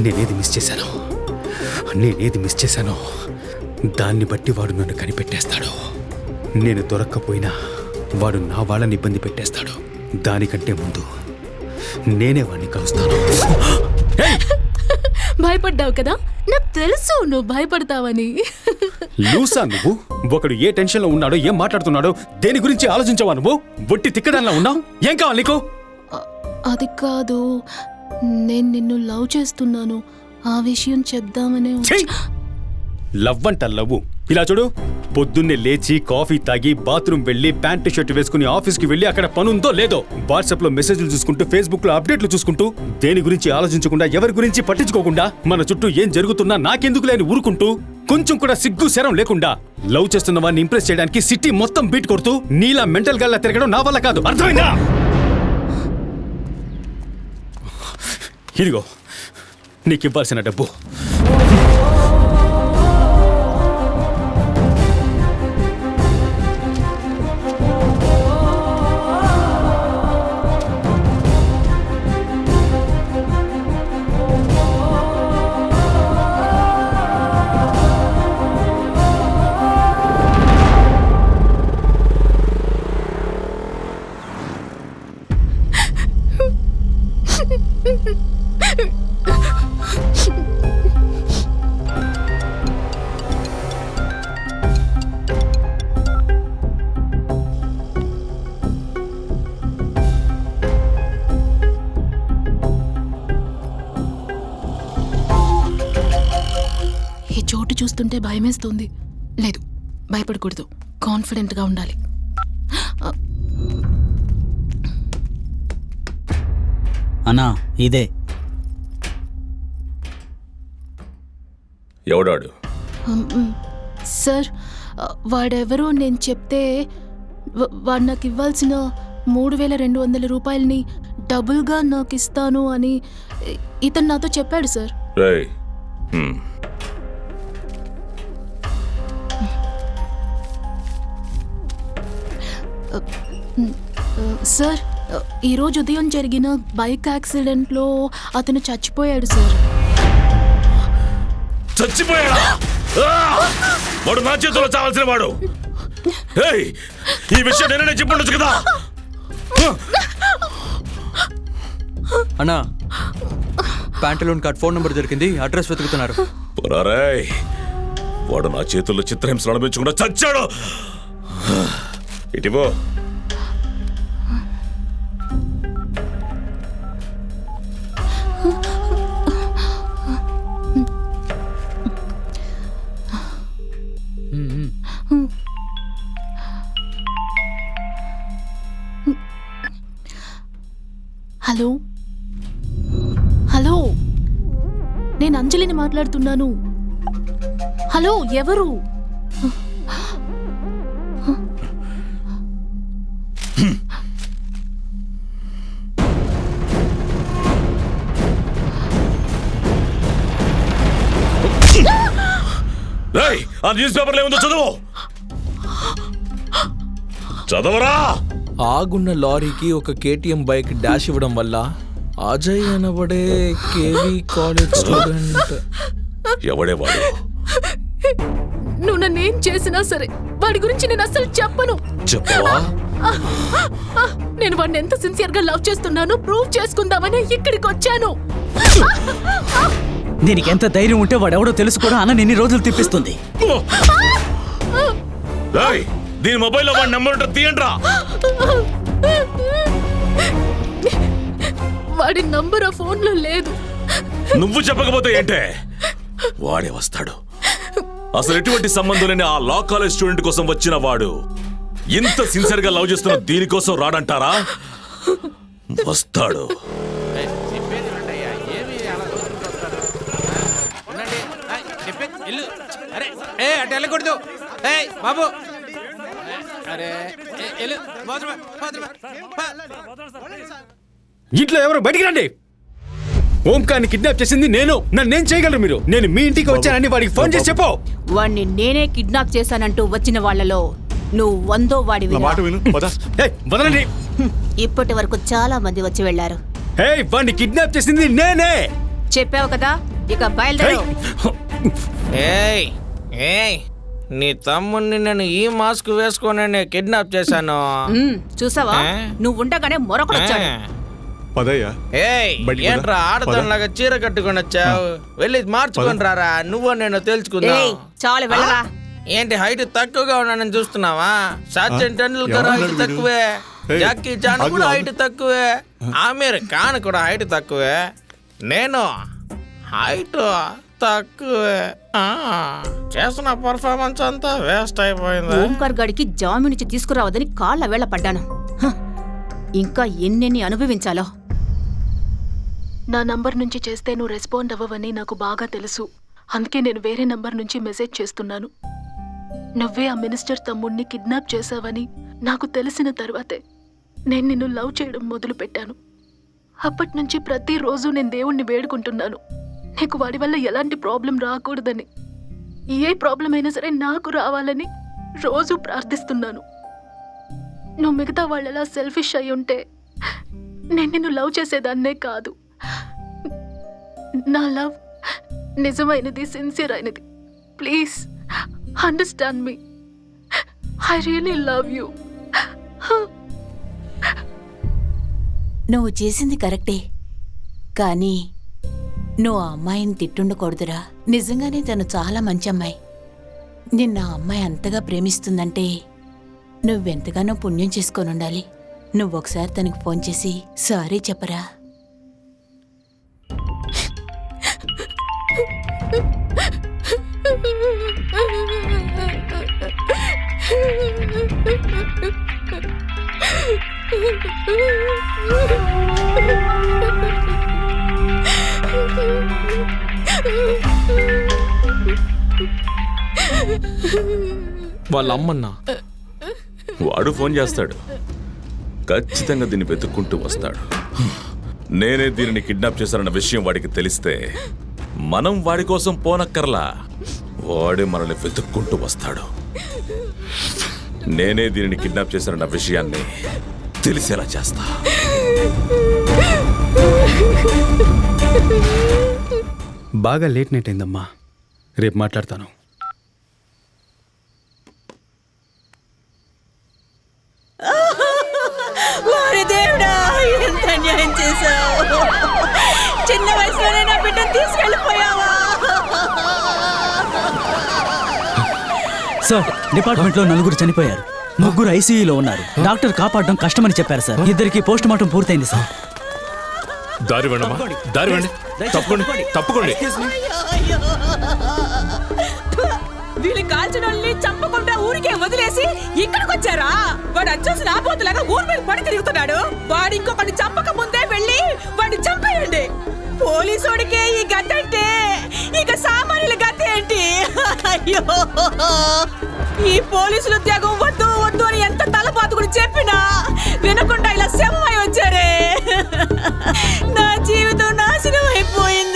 నేనేది మిస్ చేశానో దాన్ని బట్టి వాడు నన్ను కనిపెట్టేస్తాడు. నేను దొరక్కపోయినా వాడు నా వాళ్ళని ఇబ్బంది పెట్టేస్తాడు. దానికంటే ముందు నేనే వాడిని కలుస్తాను. భయపడ్డావు కదా, నాకు తెలుసు నువ్వు భయపడతావని. లూసా నువ్వు? ఒకడు ఏ టెన్షన్లో ఉన్నాడో, ఏం మాట్లాడుతున్నాడో దేని గురించి ఆలోచించవా నువ్వు? బొట్టి తిక్కడానిలా ఉన్నావు. ఏం కావాలి నీకు? అది కాదు, నేను నిన్ను లవ్ చేస్తున్నాను, ఆ విషయం చెప్దామనే. లవ్ అంట లవ్వు. ఇలా చూడు, పొద్దున్నే లేచి కాఫీ తాగి బాత్రూమ్ వెళ్లి ప్యాంటు షర్ట్ వేసుకుని ఆఫీస్కి వెళ్లి అక్కడ పనుందో లేదో వాట్సాప్ లో మెసేజ్లు చూసుకుంటూ ఫేస్బుక్ లో అప్డేట్లు చూసుకుంటూ దేని గురించి ఆలోచించకుండా ఎవరి గురించి పట్టించుకోకుండా మన చుట్టూ ఏం జరుగుతున్నా నాకెందుకు లేని ఊరుకుంటూ కొంచెం కూడా సిగ్గు శరం లేకుండా లవ్ చేస్తున్న వాడిని ఇంప్రెస్ చేయడానికి సిటీ మొత్తం బీట్ కొడుతూ నీలా మెంటల్ గల్లా తిరగడం నా వల్ల కాదు. అర్థమైందా? ఇదిగో నీకు ఇవ్వాల్సిన డబ్బు. ఈ చోటు చూస్తుంటే భయమేస్తుంది. లేదు, భయపడకూడదు, కాన్ఫిడెంట్గా ఉండాలి. అన్నా ఇదే. ఎవడాడు? సార్, వాడెవరో నేను చెప్తే వాడు నాకు ఇవ్వాల్సిన 3200 రూపాయలని డబుల్గా నాకు ఇస్తాను అని ఇతను నాతో చెప్పాడు సార్. సార్, ఈరోజు ఉదయం జరిగిన బైక్ యాక్సిడెంట్లో అతను చచ్చిపోయాడు సార్. చచ్చిపోయాడా? వాడు నా చేతిలో చావాల్సిన వాడు. ఈ విషయం నేనే చెప్పుండొచ్చు కదా. అన్నా, ప్యాంటలూన్ కార్డ్ ఫోన్ నంబర్ దొరికింది, అడ్రస్ వెతుకుతున్నారు. వాడు నా చేతుల్లో చిత్రహింసలు అనుభవించకుండా చచ్చాడు. ఇటివో. హలో హలో, నేను అంజలిని మాట్లాడుతున్నాను. హలో, ఎవరు? ఆ న్యూస్ పేపర్లో ఏముందో చదువు. చదవరా. ఆగున్న లారీకి ఒక కేటీఎం బైక్ డాష్ ఇవ్వడం వల్ల అజయ్ అనబడే కేవీ కాలేజ్ స్టూడెంట్. ఎవడే వాడు? నువ్వు నన్నేం చేసినా సరే వాడి గురించి నేను అసలు చెప్పను. చెప్పవా? నేను వాడిని ఎంత సిన్సియర్గా లవ్ చేస్తున్నానో ప్రూవ్ చేసుకుందామని ఇక్కడికి వచ్చాను. దీనికి ఎంత ధైర్యం ఉంటే వాడెవడో తెలుసు కూడా అన్న ఎన్ని రోజులు తిప్పిస్తుంది. దీని మొబైల్లో వాడి నెంబర్ ఉంటే తీయండిరా. వాడి నంబర్ ఆ ఫోన్లో లేదు. నువ్వు చెప్పకపోతే ఏంటే? వాడే వస్తాడు. అసలు ఎటువంటి సంబంధం లేని ఆ లా కాలేజ్ స్టూడెంట్ కోసం వచ్చిన వాడు ఇంత సిన్సియర్ గా లవ్ చేస్తున్న దీనికోసం రాడంటారా? వస్తాడు. బాబు, ఇంట్లో ఎవరు బయటికి రండి. ఓంకార్ని కిడ్నాప్ చేసింది నేను. నన్నేం చేయగలరు మీరు? నేను మీ ఇంటికి వచ్చానని వాడికి ఫోన్ చేసి చెప్పు. వాడిని నేనే కిడ్నాప్ చేశానంటూ వచ్చిన వాళ్ళలో నువ్వు 100వ వాడివి. మాట విను పద. ఏయ్, వదలండి. ఇప్పటి వరకు చాలా మంది వచ్చి వెళ్లారు. ఏయ్, వాడిని కిడ్నాప్ చేసింది నేనే. చెప్పావు కదా, ఇక బయలుదేరు. ఏయ్ ఏయ్ నీ తమ్ముడిని నేను ఈ మాస్క్ వేసుకొని కిడ్నాప్ చేశాను. చూసావా, నువ్వు ఉండగానే మరొకడు వచ్చాడు. పదయ్యా. ఏయ్ బయటికి పద. ఏంట్రా ఆడతానులాగా చీర కట్టుకొని వచ్చావు? వెళ్ళి మార్చుకొని రారా, నువ్వు నేను తెలుసుకుందాం. ఏయ్, చాలు వెళ్ళరా. ఏంటి హైట్ తక్కువగా ఉన్నానని చూస్తున్నావా? సచిన్ టెండూల్కర్ ఎవరన్నాడు హైట్ వీడు? తక్కువే, ఏయ్, జాకీ చాన్ ఆగు, కూడా ఆగు. హైట్ తక్కువే, ఆమీర్ ఖాన్ కూడా హైట్ తక్కువే, నేను హైట్ తక్కువే. చేసిన పర్ఫార్మెన్స్ అంతా వేస్ట్ అయిపోయింది. ఓంకార్ గడికి జామీన్ ఇచ్చి తీసుకురావద్దని కాళ్ళ వేళ పడ్డాను. హ, ఇంకా ఎన్నెన్ని అనుభవించాలో. నా నంబర్ నుంచి చేస్తే నువ్వు రెస్పాండ్ అవ్వవని నాకు బాగా తెలుసు. అందుకే నేను వేరే నంబర్ నుంచి మెసేజ్ చేస్తున్నాను. నువ్వే ఆ మినిస్టర్ తమ్ముడిని కిడ్నాప్ చేశావని నాకు తెలిసిన తర్వాతే నేను నిన్ను లవ్ చేయడం మొదలు పెట్టాను. అప్పటి నుంచి ప్రతిరోజు నేను దేవుణ్ణి వేడుకుంటున్నాను, నీకు వాడి వల్ల ఎలాంటి ప్రాబ్లం రాకూడదని. ఏ ప్రాబ్లం అయినా సరే నాకు రావాలని రోజు ప్రార్థిస్తున్నాను. నువ్వు మిగతా వాళ్ళలా సెల్ఫిష్ అయి ఉంటే నేను నిన్ను లవ్ చేసేదాన్నే కాదు. నా లవ్ నిజమైనది, సిన్సియర్ అయినది. Please understand me. I really love you. నువ్వు చేసింది కరెక్టే, కానీ నువ్వు ఆ అమ్మాయిని తిట్టుండకూడదురా. నిజంగానే తను చాలా మంచి అమ్మాయి. నిన్న ఆ అమ్మాయి అంతగా ప్రేమిస్తుందంటే నువ్వెంతగానో పుణ్యం చేసుకొని ఉండాలి. నువ్వొకసారి తనకు ఫోన్ చేసి సారీ చెప్పరా. వాళ్ళ అమ్మన్నా వాడు ఫోన్ చేస్తాడు, ఖచ్చితంగా దీన్ని వెతుక్కుంటూ వస్తాడు. నేనే దీనిని కిడ్నాప్ చేశానన్న విషయం వాడికి తెలిస్తే మనం వాడి కోసం పోనక్కర్లా, వాడే మనల్ని వెతుక్కుంటూ వస్తాడు. నేనే దీనిని కిడ్నాప్ చేశానన్న విషయాన్ని తెలిసేలా చేస్తా. బాగా లేట్ నైట్ అయిందమ్మా, రేపు మాట్లాడతాను. దేవుడా, ఎంత అన్యాయం చేశావు. చిన్న వయసులోనే నా బిడ్డను తీసుకెళ్ళిపోయావా? సార్, డిపార్ట్మెంట్ లో 4 చనిపోయారు, 3 ఐసీయూలో ఉన్నారు. డాక్టర్ కాపాడడం కష్టమని చెప్పారు సార్. 2 పోస్ట్ మార్టం పూర్తయింది సార్. దారి వెండమ్మా, దారి వెండి. తప్పకుండా తప్పకుండా. వీళ్ళు కాల్చిన వాళ్ళని చంపకుండా ఊరికే వదిలేసి ఇక్కడికి వచ్చారా? వాడు అచ్చోసి నా పోతులాగా ఊరి మీద పడి తిరుగుతున్నాడు. వాడు ఇంకొకటి చంపక ముందే వెళ్ళి వాడిని చంపేయండి. పోలీసోడికే ఈ గతి అంటే ఇక సామాన్యుల గతి ఏంటి? అయ్యో, ఈ పోలీసులు ఉద్యోగం వద్దు వద్దు అని ఎంత తలపాతుకుని చెప్పినా వినకుండా ఇలా శవమై వచ్చారే. నా జీవితం నాశనం అయిపోయింది.